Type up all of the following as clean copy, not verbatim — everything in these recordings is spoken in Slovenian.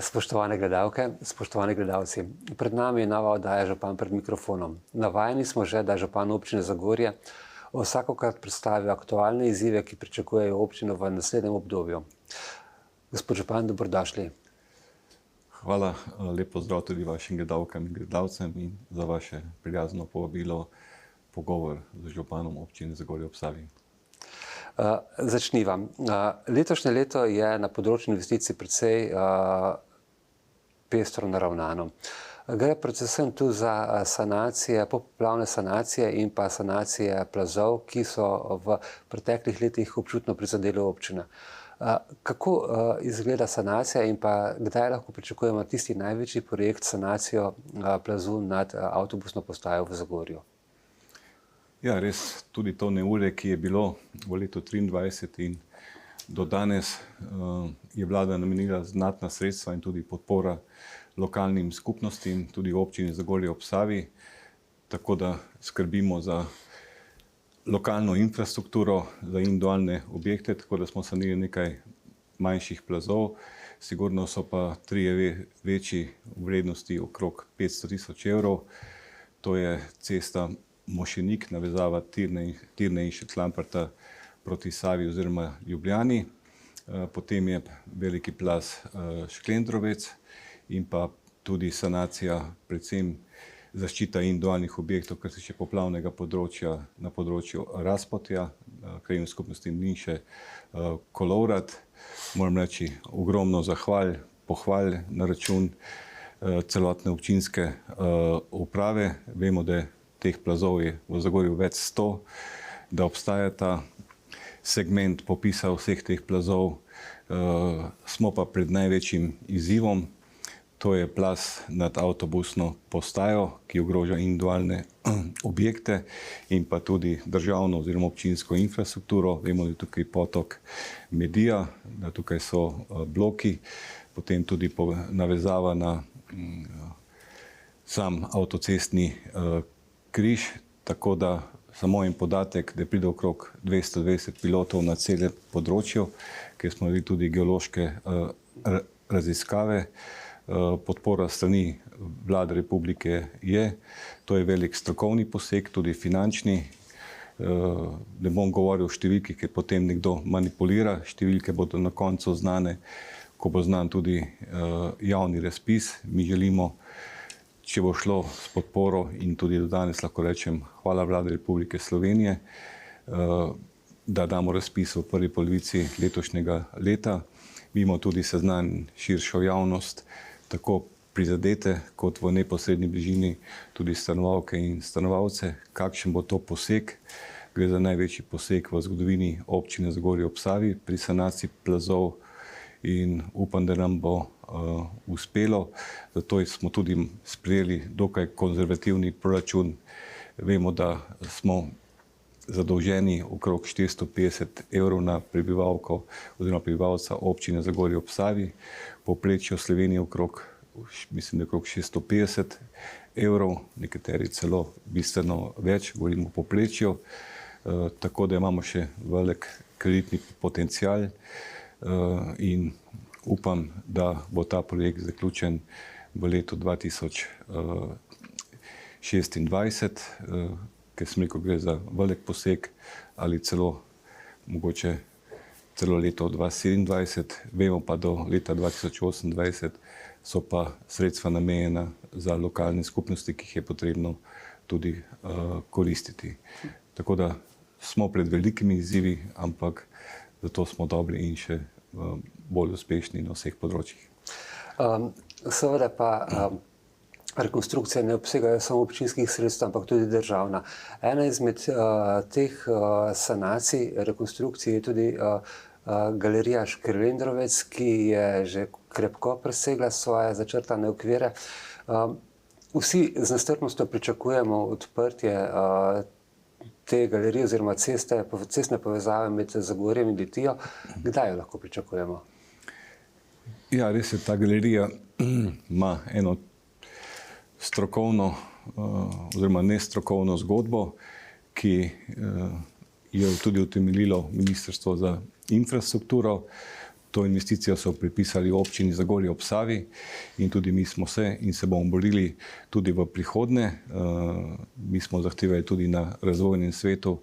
Spoštovane gledalke, spoštovani gledalci, pred nami je nova oddaja Župan pred mikrofonom. Navajeni smo že, da župan občine Zagorje vsakokrat predstavi aktualne izzive, ki pričakujejo občino v naslednjem obdobju. Gospod župan, dobrodošli. Hvala, lep pozdrav tudi vašim gledalkam in gledalcem in za vaše prijazno povabilo pogovor z županom občine Zagorje ob Savi. Začniva. Letošnje leto je na področju investicij precej pestro naravnano. Gre predvsem tu za sanacije, popoplavne sanacije in pa sanacije plazov, ki so v preteklih letih občutno prizadele občine. Kako izgleda sanacija in pa kdaj lahko pričakujemo tisti največji projekt sanacijo plazu nad avtobusno postajo v Zagorju? Ja, res, tudi to neurje, ki je bilo v letu 2023 in do danes je vlada namenila znatna sredstva in tudi podpora lokalnim skupnostim, tudi občini Zagorje ob Savi, tako da skrbimo za lokalno infrastrukturo, za individualne objekte, tako da smo sanirali nekaj manjših plazov, sigurno so pa trije večji v vrednosti okrog 500 000 evrov, to je cesta Mošenik, navezava Tirne in Šentlamperta proti Savi oziroma Ljubljani. Potem je veliki plaz Šklendrovec in pa tudi sanacija, predvsem zaščita individualnih objektov, kar se tiče poplavnega področja na področju Razpotja, krajevne skupnosti Mlinše, Kolovrat. Moram reči, ogromno pohval na račun celotne občinske uprave. Vemo, da teh plazov je v Zagorju več 100, da obstaja ta segment popisa vseh teh plazov. Smo pa pred največjim izzivom, to je plaz nad avtobusno postajo, ki ogroža individualne objekte in pa tudi državno oziroma občinsko infrastrukturo. Vemo, da je tukaj potok Medija, da tukaj so bloki, potem tudi navezava na sam avtocestni križ, tako da samo en podatek, da pride okrog 220 pilotov na celem področju, kjer smo imeli tudi geološke raziskave. Podpora strani vlade republike je, to je velik strokovni poseg, tudi finančni. Ne bom govoril o številki, ker potem nekdo manipulira, številke bodo na koncu znane, ko bo znan tudi javni razpis. Mi želimo, če bo šlo s podporo in tudi do danes lahko rečem hvala vlade Republike Slovenije, da damo razpis v prvi polovici letošnjega leta. Mi bomo tudi seznanili širšo javnost, tako prizadete kot v neposredni bližini tudi stanovalke in stanovalce, kakšen bo to poseg. Gre za največji poseg v zgodovini občine Zagorje ob Savi pri sanaciji plazov in upam, da nam bo uspelo. Zato smo tudi sprejeli dokaj konzervativni proračun. Vemo, da smo zadolženi okrog 450 evrov na prebivalko oziroma prebivalca občine Zagorje ob Savi. Povprečje v Sloveniji okrog, mislim, da okrog 650 evrov, nekateri celo bistveno več, govorimo o povprečju. Tako da imamo še velik kreditni potencial in upam, da bo ta projekt zaključen v letu 2026, ker sem rekel, gre za velik poseg ali celo mogoče celo leto 2027. Vemo pa, do leta 2028 so pa sredstva namenjena za lokalne skupnosti, ki jih je potrebno tudi koristiti. Tako da smo pred velikimi izzivi, ampak zato smo dobri in še bolj uspešni na vseh področjih. Seveda pa rekonstrukcija ne obsegajo samo občinskih sredstev, ampak tudi državna. Ena izmed teh sanacij, rekonstrukcij je tudi galerija Šklendrovec, ki je že krepko presegla svoje začrtane okvire. Vsi z nestrpnostjo pričakujemo odprtje te galerije oziroma cestne povezave med Zagorjem in Litijo. Kdaj jo lahko pričakujemo? Ja, res je, ta galerija ima eno strokovno oziroma nestrokovno zgodbo, ki je tudi utemeljilo Ministrstvo za infrastrukturo. To investicijo so pripisali občini Zagorje ob Savi in tudi mi smo se in se bomo borili tudi v prihodnje. Mi smo zahtevali tudi na razvojnem svetu,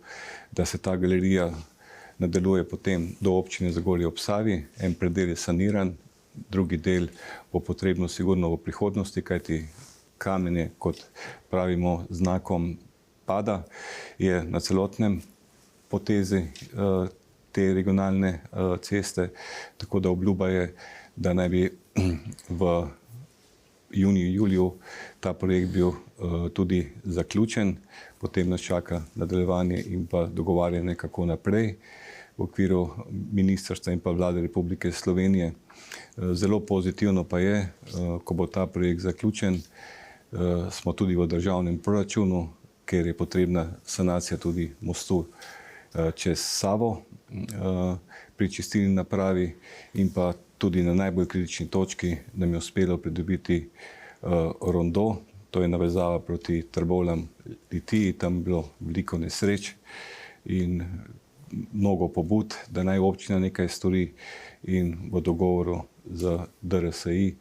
da se ta galerija nadaljuje potem do občine Zagorje ob Savi. En predel je saniran, drugi del bo potrebno sigurno v prihodnosti, kajti kamenje, kot pravimo, znakom pada, je na celotnem potezi te regionalne ceste, tako da obljuba je, da naj bi v juniju, juliju ta projekt bil tudi zaključen, potem nas čaka nadaljevanje in pa dogovarjanje kako naprej v okviru ministrstva in pa Vlade Republike Slovenije. Zelo pozitivno pa je, ko bo ta projekt zaključen, smo tudi v državnem proračunu, ker je potrebna sanacija tudi mostu čez Savo pri čistilni napravi in pa tudi na najbolj kritični točki nam je uspelo pridobiti rondo, to je navezava proti Trbovljam Litiji, tam je bilo veliko nesreč in mnogo pobud, da naj občina nekaj stori in v dogovoru z DRSI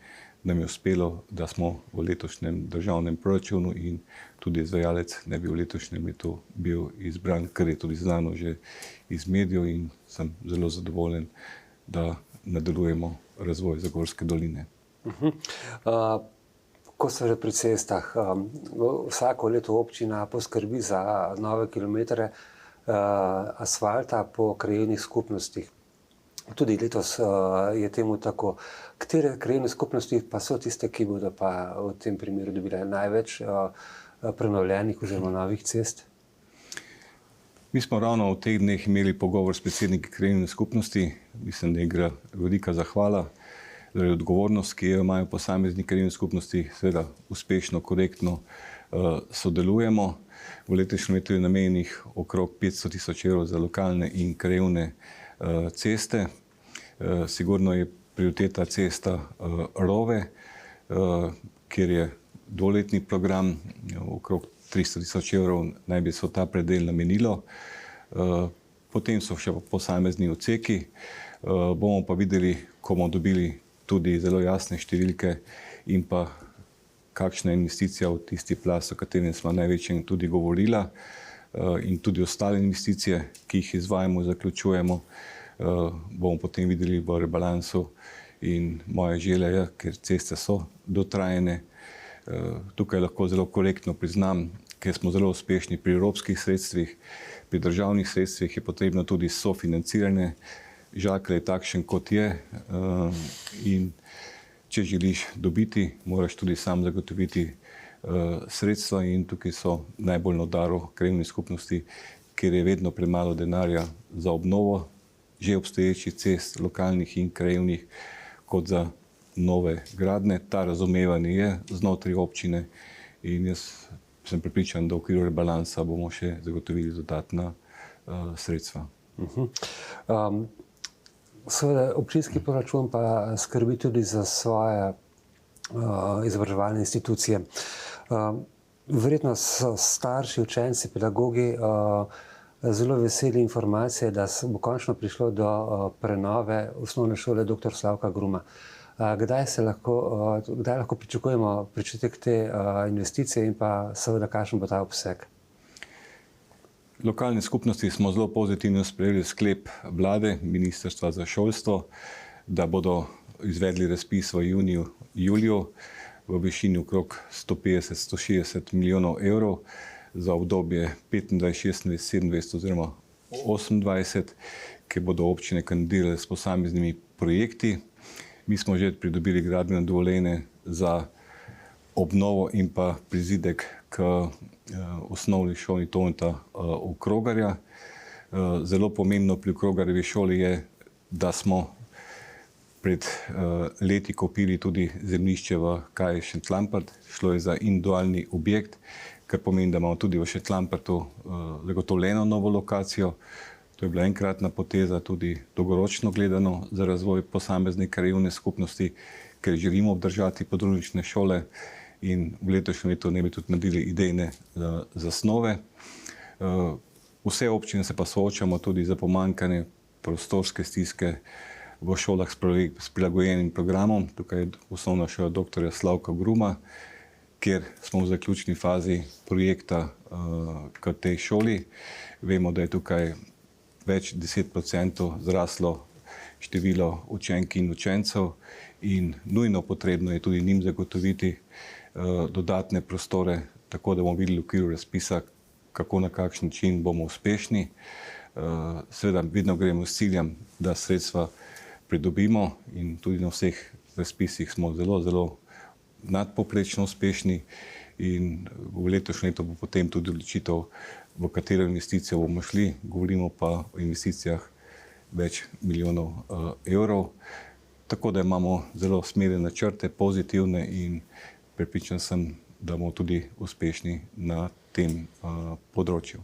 nam je uspelo, da smo v letošnjem državnem proračunu in tudi izvajalec ne bi v letošnjem letu bil izbran, kar je tudi znano že iz medijev in sem zelo zadovoljen, da nadaljujemo razvoj Zagorske doline. Ko so že pri cestah, vsako leto občina poskrbi za nove kilometre asfalta po krajevnih skupnostih. Tudi letos je temu tako. Katere krajevne skupnosti pa so tiste, ki bodo pa v tem primeru dobile največ prenovljenih oziroma novih cest? Mi smo ravno v teh dneh imeli pogovor s predsedniki krajevne skupnosti. Mislim, da je velika zahvala za odgovornost, ki jo imajo posamezni krajevne skupnosti, seveda uspešno, korektno sodelujemo. V letošnjem letu je namenjenih okrog 500 tisoč evrov za lokalne in krajevne ceste. Sigurno je prioriteta cesta Rove, kjer je dvoletni program, okrog 300 tisoč evrov naj bi se ta predel namenilo. Potem so še posamezni odseki. Bomo pa videli, ko bomo dobili tudi zelo jasne številke in pa kakšna investicija v tisti plaz, o katerem smo največjem tudi govorila, in tudi ostale investicije, ki jih izvajamo, zaključujemo, bomo potem videli v rebalansu in moja želja je, ker ceste so dotrajane. Tukaj lahko zelo korektno priznam, ker smo zelo uspešni pri evropskih sredstvih, pri državnih sredstvih je potrebno tudi sofinanciranje. Žakelj je takšen, kot je, in če želiš dobiti, moraš tudi sam zagotoviti sredstva in tukaj so najbolj na udaru krajevne skupnosti, ker je vedno premalo denarja za obnovo že obstoječih cest, lokalnih in krajevnih, kot za nove gradnje. Ta razumevanje je znotraj občine in jaz sem prepričan, da v okviru rebalansa bomo še zagotovili dodatna sredstva. Seveda, občinski proračun pa skrbi tudi za svoje izobraževalne institucije. Verjetno so starši, učenci, pedagogi zelo veseli informacije, da bo končno prišlo do prenove osnovne šole dr. Slavka Gruma. Kdaj lahko pričakujemo pričetek te investicije in pa seveda kakšen bo ta obseg? Lokalne skupnosti smo zelo pozitivno sprejeli sklep vlade, Ministrstva za šolstvo, da bodo izvedli razpis v juniju, juliju v višini okrog 150-160 milijonov evrov za obdobje 25, 26, 27 oziroma 28, ki bodo občine kandidirale s posameznimi projekti. Mi smo že pridobili gradbeno dovoljenje za obnovo in pa prizidek k osnovni šoli Toneta Okrogarja. Zelo pomembno pri Okrogarjevi šoli je, da smo pred leti kupili tudi zemljišče v Kaji Šentlamprt. Šlo je za individualni objekt, kar pomeni, da imamo tudi v Šentlamprtu zagotovljeno novo lokacijo. To je bila enkratna poteza, tudi dolgoročno gledano za razvoj posamezne krajevne skupnosti, ker želimo obdržati podružnične šole in v letošnjem letu ne bi tudi naredili idejne zasnove. Vse občine se pa soočamo tudi za pomanjkanje prostorske stiske, v šolah s prilagojenim programom. Tukaj je osnovna šola dr. Slavka Gruma, kjer smo v zaključni fazi projekta k tej šoli. Vemo, da je tukaj več 10% zraslo število učenk in učencev in nujno potrebno je tudi njim zagotoviti dodatne prostore, tako da bomo videli v okviru razpisa, kako na kakšen način bomo uspešni. Seveda vedno gremo s ciljem, da sredstva pridobimo in tudi na vseh razpisih smo zelo nadpovprečno uspešni in v letošnjem letu bo potem tudi odločitev, v katero investicijo bomo šli. Govorimo pa o investicijah več milijonov evrov. Tako da imamo zelo smele načrte, pozitivne in prepričan sem, da bomo tudi uspešni na tem področju.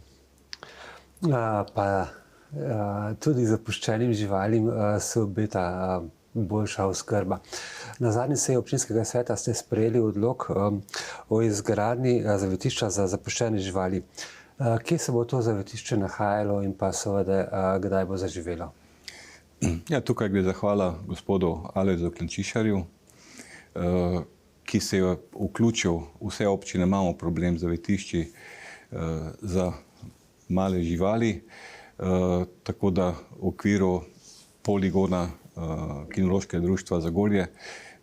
Tudi zapuščenim živalim se obeta boljša oskrba. Na zadnji seji občinskega sveta ste sprejeli odlok o izgradnji zavetišča za zapuščene živali. Kje se bo to zavetišče nahajalo in pa seveda kdaj bo zaživelo? Ja, tukaj gre zahvala gospodu Alojzu Klančišarju, ki se je vključil. Vse občine imamo problem z zavetišči za male živali, tako da v okviru poligona Kinološkega društva Zagorje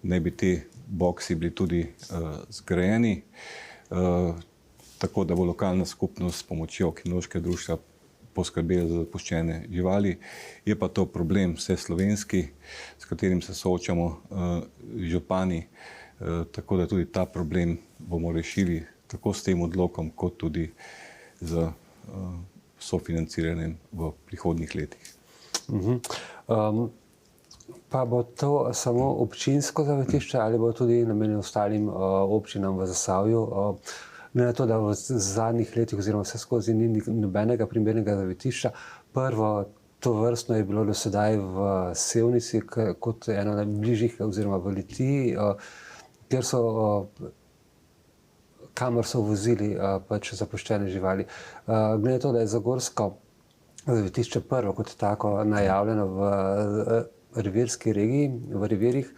naj bi ti boksi bili tudi zgrajeni, tako da bo lokalna skupnost s pomočjo Kinološkega društva poskrbela za zapuščene živali. Je pa to problem vseslovenski, s katerim se soočamo župani, tako da tudi ta problem bomo rešili tako s tem odlokom, kot tudi z sofinanciranjem v prihodnjih letih. Pa bo to samo občinsko zavetišče ali bo tudi namenjeno ostalim občinam v Zasavju? Glede na to, da v zadnjih letih oziroma vse skozi ni nobenega primernega zavetišča. Prvo tovrstno je bilo do sedaj v Sevnici kot eno najbližjih oziroma v Litiji, kamor so vozili pač zapuščene živali. Glede na to, da je zagorsko zavetišče prvo kot tako najavljeno v revirski regiji, v revirjih,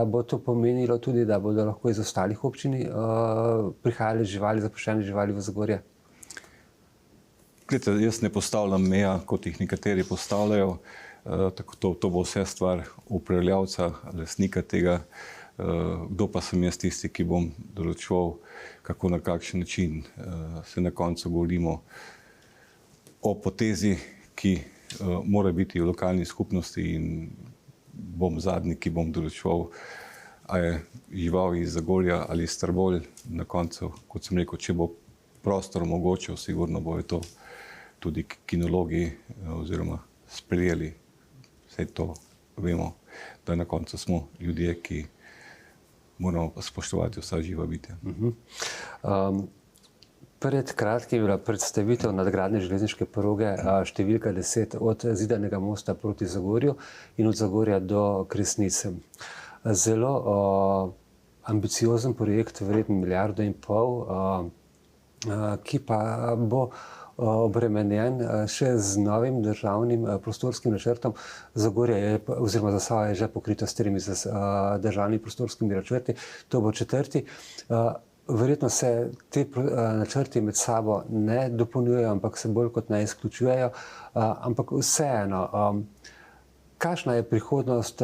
bo to pomenilo tudi, da bodo lahko iz ostalih občin prihajale živali, zapuščene živali v Zagorje? Glejte, jaz ne postavljam meja, kot jih nekateri postavljajo. To bo vse stvar upravljavca, lastnika tega. Kdo pa sem jaz tisti, ki bom določil, kako na kakšen način se na koncu govorimo o potezi, ki mora biti v lokalni skupnosti, in bom zadnji, ki bom določil, a je žival iz Zagorja ali iz Trbovelj. Na koncu, kot sem rekel, če bo prostor omogočil, sigurno bojo to tudi kinologi oziroma sprejeli. Vse to vemo, da na koncu smo ljudje, ki moramo spoštovati vsa živa bitja. Pred kratkim je bila predstavitev nadgradnje železniške proge številka 10 od Zidanega mosta proti Zagorju in od Zagorja do Kresnice. Zelo ambiciozen projekt, vreden 1,5 milijarde, ki pa bo obremenjen še z novim državnim prostorskim načrtom. Zagorje oziroma Zasavje je že pokrito s 3 državnimi prostorskimi načrti, to bo 4. Verjetno se te načrti med sabo ne dopolnjujejo, ampak se bolj kot ne izključujejo. Ampak vseeno, kakšna je prihodnost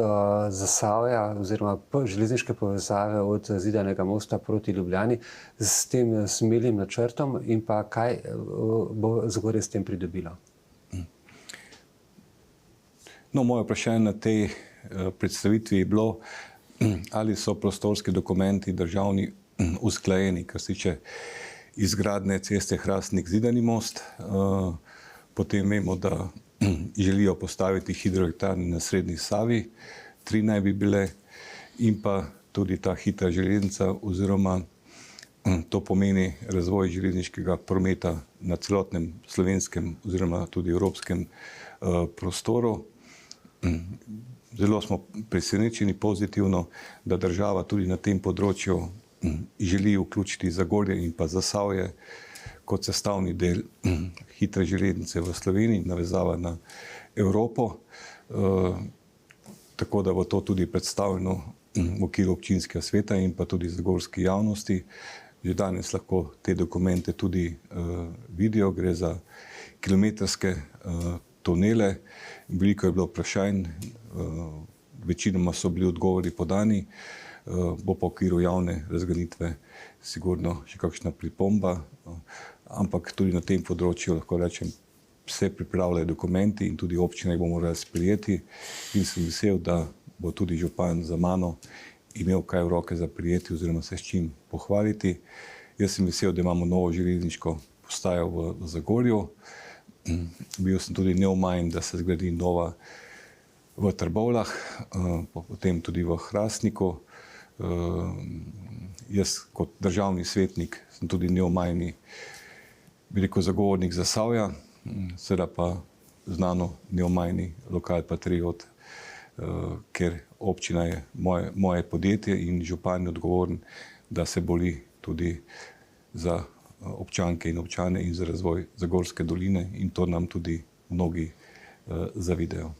Zasavja oziroma železniške povezave od Zidanega mosta proti Ljubljani s tem smelim načrtom in pa kaj bo Zagorje s tem pridobilo? No, moje vprašanje na tej predstavitvi je bilo, ali so prostorski dokumenti državni usklajeni, kar se tiče izgradnje ceste Hrastnik-Zidani most. Potem vemo, da želijo postaviti hidroelektrarne na srednji Savi, 3 naj bi bile, in pa tudi ta hitra železnica, oziroma to pomeni razvoj železniškega prometa na celotnem slovenskem oziroma tudi evropskem prostoru. Zelo smo presenečeni pozitivno, da država tudi na tem področju želi vključiti Zagorje in pa Zasavje kot sestavni del hitre železnice v Sloveniji, navezava na Evropo. tako da bo to tudi predstavljeno v okviru občinskega sveta in pa tudi zagorski javnosti. Že danes lahko te dokumente tudi vidijo, gre za kilometrske tunele, veliko je bilo vprašanj, večinoma so bili odgovori podani, bo pa v okviru javne razgrnitve sigurno še kakšna pripomba, ampak tudi na tem področju lahko rečem, se pripravljajo dokumenti in tudi občina jih bo morala sprejeti in sem vesel, da bo tudi župan za mano imel kaj v roke za prijeti oziroma se s čim pohvaliti. Jaz sem vesel, da imamo novo železniško postajo v Zagorju. Bil sem tudi neomajen, da se zgradi nova v Trbovljah, potem tudi v Hrastniku. Jaz kot državni svetnik sem tudi neomajni, bi rekel, zagovornik Zasavja, seveda pa znano neomajni lokal patriot, ker občina je moje podjetje in župan je odgovoren, da se boli tudi za občanke in občane in za razvoj Zagorske doline in to nam tudi mnogi zavidajo.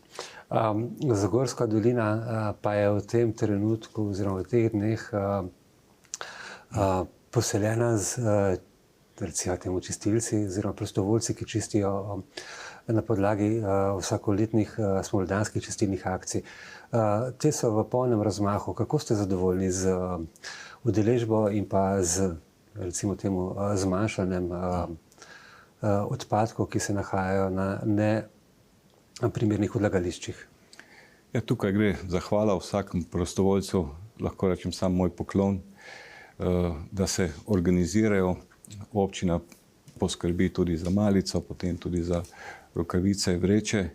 Zagorska dolina pa je v tem trenutku oziroma v teh dneh poseljena z recimo temu čistilci oziroma prostovoljci, ki čistijo na podlagi vsakoletnih smoldanskih čistilnih akcij. Te so v polnem razmahu. Kako ste zadovoljni z udeležbo in pa z recimo temu zmanjšanjem odpadkov, ki se nahajajo na neprimernih odlagališčih? Ja, tukaj gre zahvala vsakemu prostovoljcu, lahko rečem sam moj poklon, da se organizirajo. Občina poskrbi tudi za malico, potem tudi za rokavice, vreče.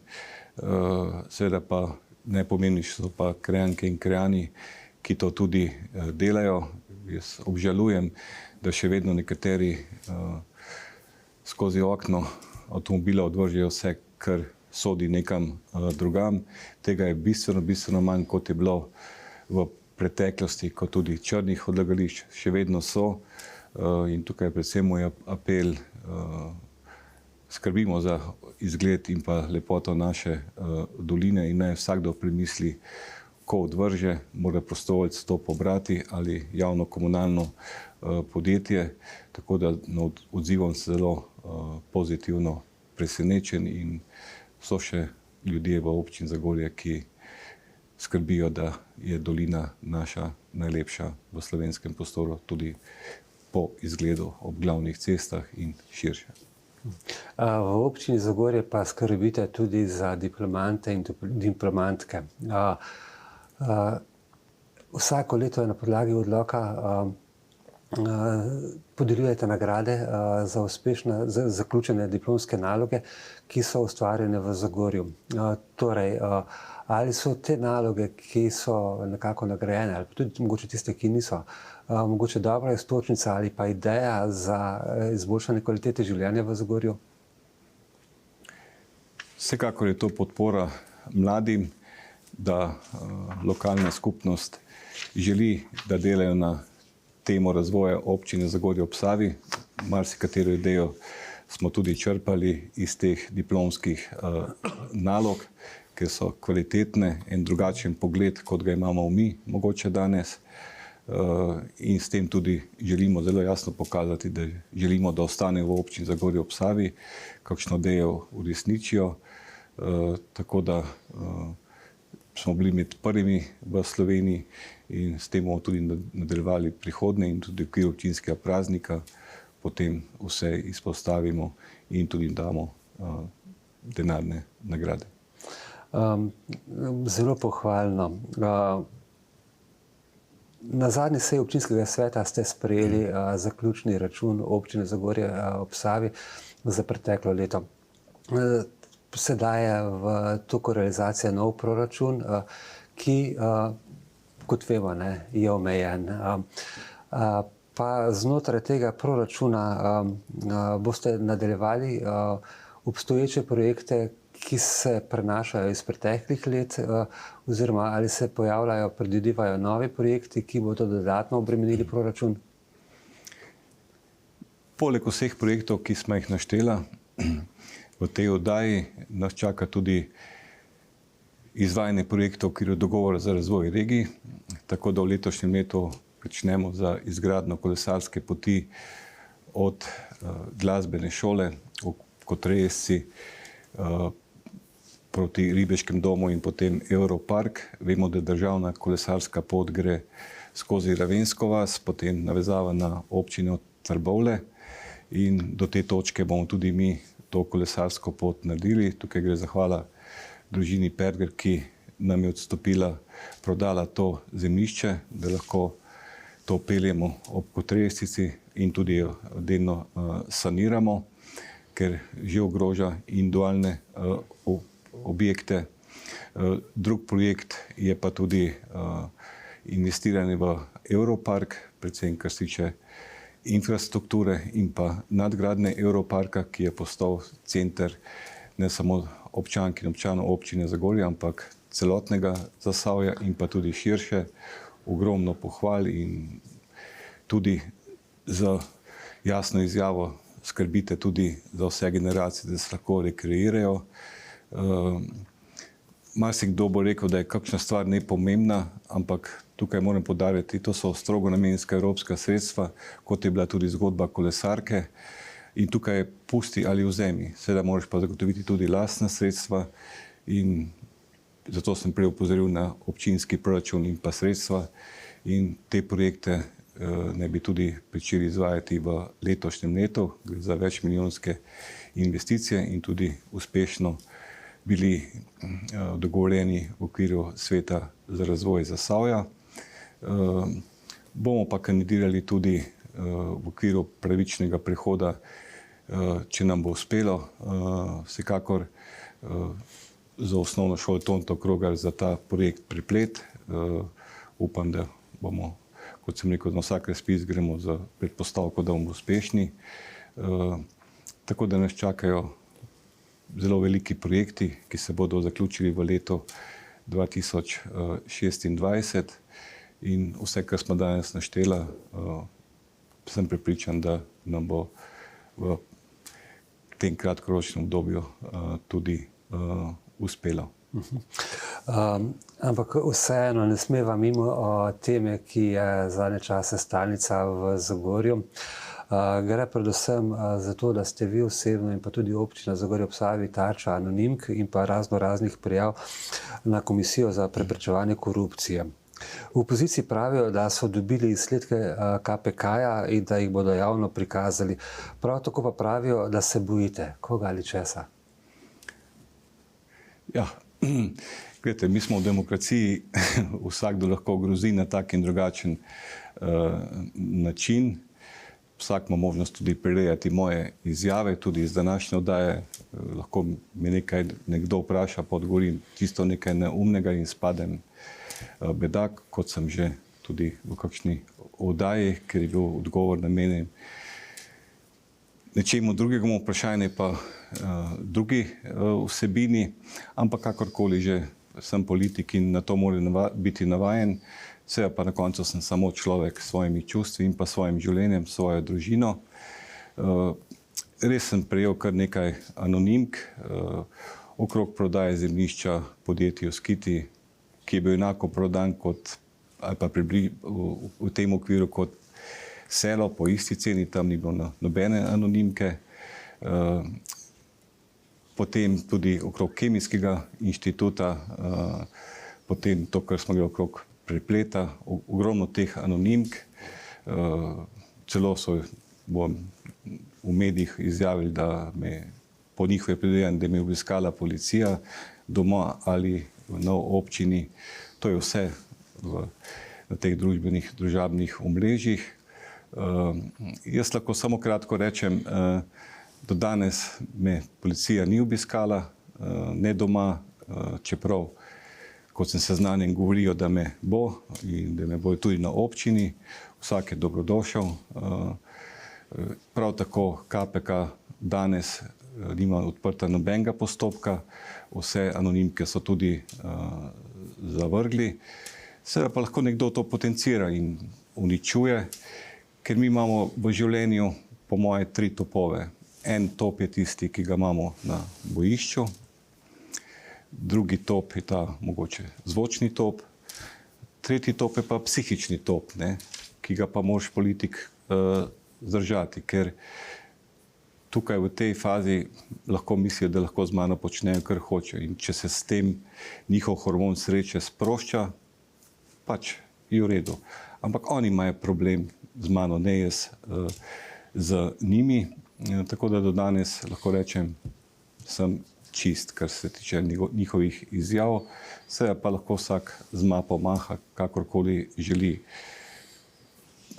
Seveda pa najpomembnejši so pa krajanke in krajani, ki to tudi delajo. Jaz obžalujem, da še vedno nekateri skozi okno avtomobila odvržejo vse, kar sodi nekam drugam. Tega je bistveno manj, kot je bilo v preteklosti, kot tudi črnih odlagališč še vedno so. In tukaj je predvsem moj apel, skrbimo za izgled in pa lepoto naše doline in naj vsakdo premisli, ko odvrže, mora prostovoljec to pobrati ali javno komunalno podjetje, tako da odzivom se zelo pozitivno presenečen in so še ljudje v občini Zagorje, ki skrbijo, da je dolina naša najlepša v slovenskem prostoru, tudi po izgledu ob glavnih cestah in širše. V občini Zagorje pa skrbite tudi za diplomante in diplomantke. Vsako leto je na podlagi odloka podeljujete nagrade za uspešne zaključene diplomske naloge, ki so ustvarjene v Zagorju. Torej, ali so te naloge, ki so nekako nagrajene, ali tudi mogoče tiste, ki niso, mogoče dobra iztočnica ali pa ideja za izboljšanje kvalitete življenja v Zagorju? Vsekakor je to podpora mladim, da lokalna skupnost želi, da delajo na temo razvoja občine Zagorje ob Savi. Marsikatero idejo smo tudi črpali iz teh diplomskih nalog, ker so kvalitetne, en drugačen pogled, kot ga imamo mi mogoče danes. In s tem tudi želimo zelo jasno pokazati, da želimo, da ostane v občini Zagorje ob Savi, kakšno idejo uresničijo. Tako da smo bili med prvimi v Sloveniji in s tem bomo tudi nadaljevali prihodnje in tudi v okviru občinskega praznika potem vse izpostavimo in tudi damo denarne nagrade. Zelo pohvalno. Na zadnji seji občinskega sveta ste sprejeli zaključni račun občine Zagorje ob Savi za preteklo leto. Sedaj je v toku realizacije nov proračun, ki, kot vemo, je omejen. Pa znotraj tega proračuna boste nadaljevali obstoječe projekte, ki se prenašajo iz preteklih let, oziroma ali se pojavljajo, predvidevajo novi projekti, ki bodo dodatno obremenili proračun? Poleg vseh projektov, ki smo jih naštela, v tej oddaji nas čaka tudi izvajanje projektov, ki je dogovor za razvoj regij, tako da v letošnjem letu pričnemo za izgradnjo kolesarske poti od glasbene šole v Kotrejci proti Ribeškem domu in potem Europark. Vemo, da državna kolesarska pot gre skozi Ravensko vas, potem navezava na občino Trbovlje in do te točke bomo tudi mi to kolesarsko pot naredili. Tukaj gre zahvala družini Perger, ki nam je odstopila, prodala to zemljišče, da lahko to peljemo ob Kotrejci in tudi jo delno saniramo, ker že ogroža individualne objekte. Drug projekt je pa tudi investiranje v Europark, predvsem kar se tiče infrastrukture in pa nadgradnje Europarka, ki je postal center ne samo občank in občanov občine Zagorje, ampak celotnega Zasavja in pa tudi širše. Ogromno pohval in tudi za jasno izjavo skrbite tudi za vse generacije, da se lahko rekreirajo. Marsikdo bo rekel, da je kakšna stvar nepomembna, ampak tukaj moram poudariti, to so strogo namenska evropska sredstva, kot je bila tudi zgodba kolesarke. In tukaj je pusti ali vzemi. Seveda moraš pa zagotoviti tudi lastna sredstva in zato sem prej opozoril na občinski proračun in pa sredstva. In te projekte ne bi tudi pričeli izvajati v letošnjem letu, gre za večmilijonske investicije in tudi uspešno bili dogovorjeni v okviru Sveta za razvoj Zasavja. Bomo pa kandidirali tudi v okviru pravičnega prehoda, če nam bo uspelo, vsekakor za osnovno šolo Tonto Krogar za ta projekt priplet. Upam, da bomo, kot sem rekel, na vsak razpis gremo za predpostavko, da bomo uspešni. Tako da nas čakajo zelo veliki projekti, ki se bodo zaključili v letu 2026 in vse, kar smo danes naštela, sem prepričan, da nam bo v tem kratkoročnem obdobju tudi uspelo. Ampak vseeno ne smeva mimo teme, ki je zadnje čase stalnica v Zagorju. Gre predvsem za to, da ste vi osebno in pa tudi občina Zagorje ob Savi tarča anonimk in pa raznih prijav na Komisijo za preprečevanje korupcije. V opoziciji pravijo, da so dobili izsledke KPK-ja in da jih bodo javno prikazali. Prav tako pa pravijo, da se bojite. Koga ali česa? Ja, gledajte, mi smo v demokraciji, vsakdo lahko grozi na tak in drugačen način. Vsak ima možnost tudi prirejati moje izjave, tudi iz današnje oddaje. Lahko me nekdo vpraša, pa odgovorim čisto nekaj neumnega in spadem bedak, kot sem že tudi v kakšni oddaji, ker je bil odgovor namenjen nečemu drugemu, vprašanje pa drugi vsebini, ampak kakorkoli že sem politik in na to mora biti navajen. Seveda pa na koncu sem samo človek s svojimi čustvi in pa svojim življenjem, svojo družino. Res sem prejel kar nekaj anonimk okrog prodaje zemljišča podjetju Skiti, ki je bil enako prodan kot, ali pa v tem okviru kot Selo po isti ceni, tam ni bilo nobene anonimke. Potem tudi okrog Kemijskega inštituta, potem to, kar smo gledali okrog prepleta, ogromno teh anonimk. Celo so v medijih izjavili, da me po njihovem predajanju, da me je obiskala policija doma ali na občini. To je vse na teh družabnih omrežjih. Jaz lahko samo kratko rečem, do danes me policija ni obiskala, ne doma, čeprav, kot sem seznanjen, govorijo, da me bo in da me bo tudi na občini. Vsak je dobrodošel. Prav tako KPK danes nima odprta nobenega postopka, vse anonimke so tudi zavrgli. Seveda pa lahko nekdo to potencira in uničuje, ker mi imamo v življenju po moje 3 topove. En top je tisti, ki ga imamo na bojišču, drugi top je ta mogoče zvočni top, tretji top je pa psihični top, ne, ki ga pa moraš politik zdržati, ker tukaj v tej fazi lahko mislijo, da lahko z mano počnejo, kar hočejo. In če se s tem njihov hormon sreče sprošča, pač je v redu. Ampak oni imajo problem z mano, ne jaz z njimi. Tako da do danes lahko rečem, sem čist, kar se tiče njihovih izjav. Seveda pa lahko vsak z mapo maha, kakorkoli želi.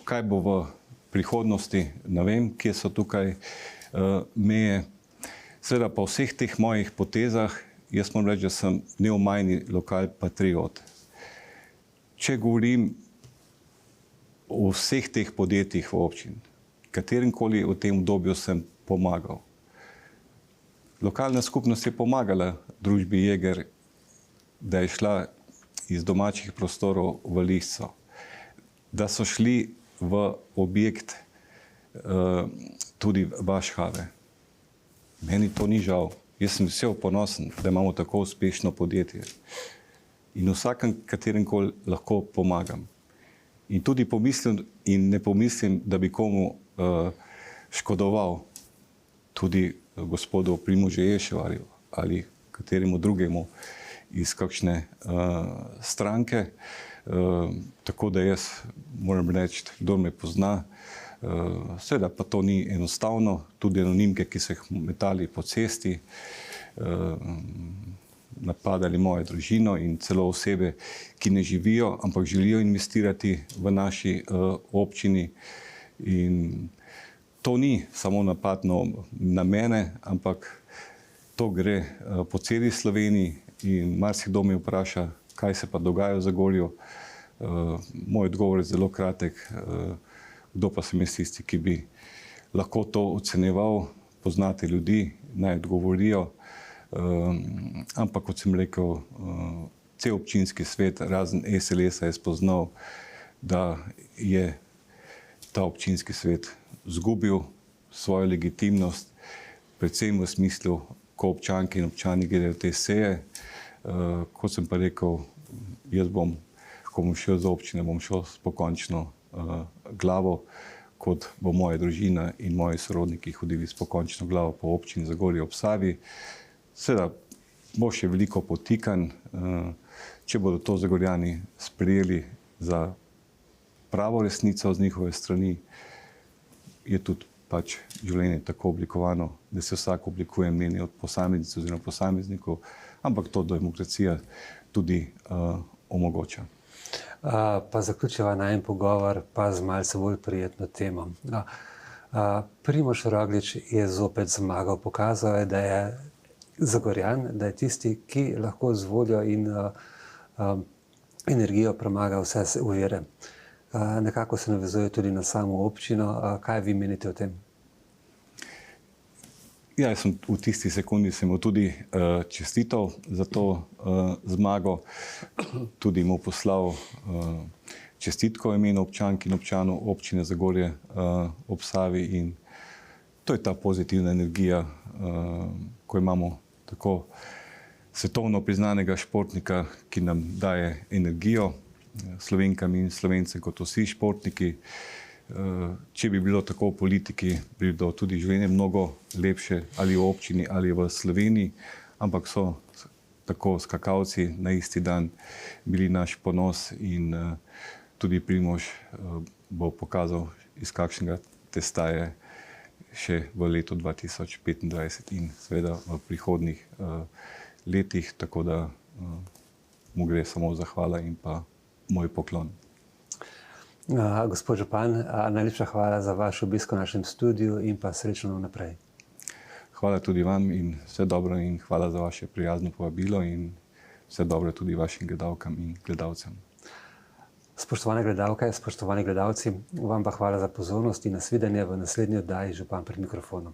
Kaj bo v prihodnosti, ne vem, kje so tukaj meje. Seveda po vseh teh mojih potezah, jaz moram reči, da sem neomajni lokal patriot. Če govorim o vseh teh podjetjih v občini, katerimkoli v tem obdobju sem pomagal. Lokalna skupnost je pomagala družbi Jeger, da je šla iz domačih prostorov v Lisco, da so šli v objekt tudi Vašhave. Meni to ni žal. Jaz sem vesel ponosen, da imamo tako uspešno podjetje. In vsakem, katerimkoli lahko pomagam. In tudi pomislim in ne pomislim, da bi komu škodoval, tudi gospodu Primožu Ješevarju ali kateremu drugemu iz kakšne stranke. Tako da jaz moram reči, kdor me pozna, seveda pa to ni enostavno, tudi anonimke, ki so jih metali po cesti, napadali mojo družino in celo osebe, ki ne živijo, ampak želijo investirati v naši občini. In to ni samo napad na mene, ampak to gre po celi Sloveniji in marsikdo me vpraša, kaj se pa dogaja v Zagorju. Moj odgovor je zelo kratek. Kdo pa sem jaz tisti, ki bi lahko to ocenjeval, poznate ljudi, naj odgovorijo. Ampak kot sem rekel, cel občinski svet, razen SLS-a, je spoznal, da je ta občinski svet izgubil svojo legitimnost, predvsem v smislu, ko občanke in občani gledajo te seje. Kot sem pa rekel, jaz bom, ko bom šel z občine, bom šel s pokončno glavo, kot bo moja družina in moji sorodniki hodili s pokončno glavo po občini Zagorje ob Savi. Seveda bo še veliko potikanj, če bodo to Zagorjani sprejeli za pravo resnico z njihove strani, je tudi pač življenje tako oblikovano, da se vsak oblikuje mnenje od posameznic oziroma posameznikov, ampak to demokracija tudi omogoča. Pa zaključiva najin pogovor pa z malce bolj prijetno temo. Primož Roglič je zopet zmagal, pokazal je, da je Zagorjan, da je tisti, ki lahko z voljo in energijo premaga vse ovire. Nekako se navezuje tudi na samo občino. Kaj vi menite o tem? Ja, jaz sem v tisti sekundi sem mu tudi čestital za to zmago, tudi mu poslal čestitko v imenu občank in občanov občine Zagorje ob Savi in to je ta pozitivna energija, ko imamo tako svetovno priznanega športnika, ki nam daje energijo, Slovenkam in Slovencem kot vsi športniki. Če bi bilo tako v politiki, bi bilo tudi življenje mnogo lepše ali v občini ali v Sloveniji, ampak so tako skakalci na isti dan bili naš ponos in tudi Primož bo pokazal, iz kakšnega testa je še v letu 2025 in seveda v prihodnjih letih, tako da mu gre samo zahvala in pa moj poklon. Gospod župan, najlepša hvala za vaš obisk v našem studiu in pa srečno naprej. Hvala tudi vam in vse dobro in hvala za vaše prijazno povabilo in vse dobro tudi vašim gledalkam in gledalcem. Spoštovane gledalke, spoštovani gledalci, vam pa hvala za pozornost in nasvidenje v naslednji oddaji Župan pred mikrofonom.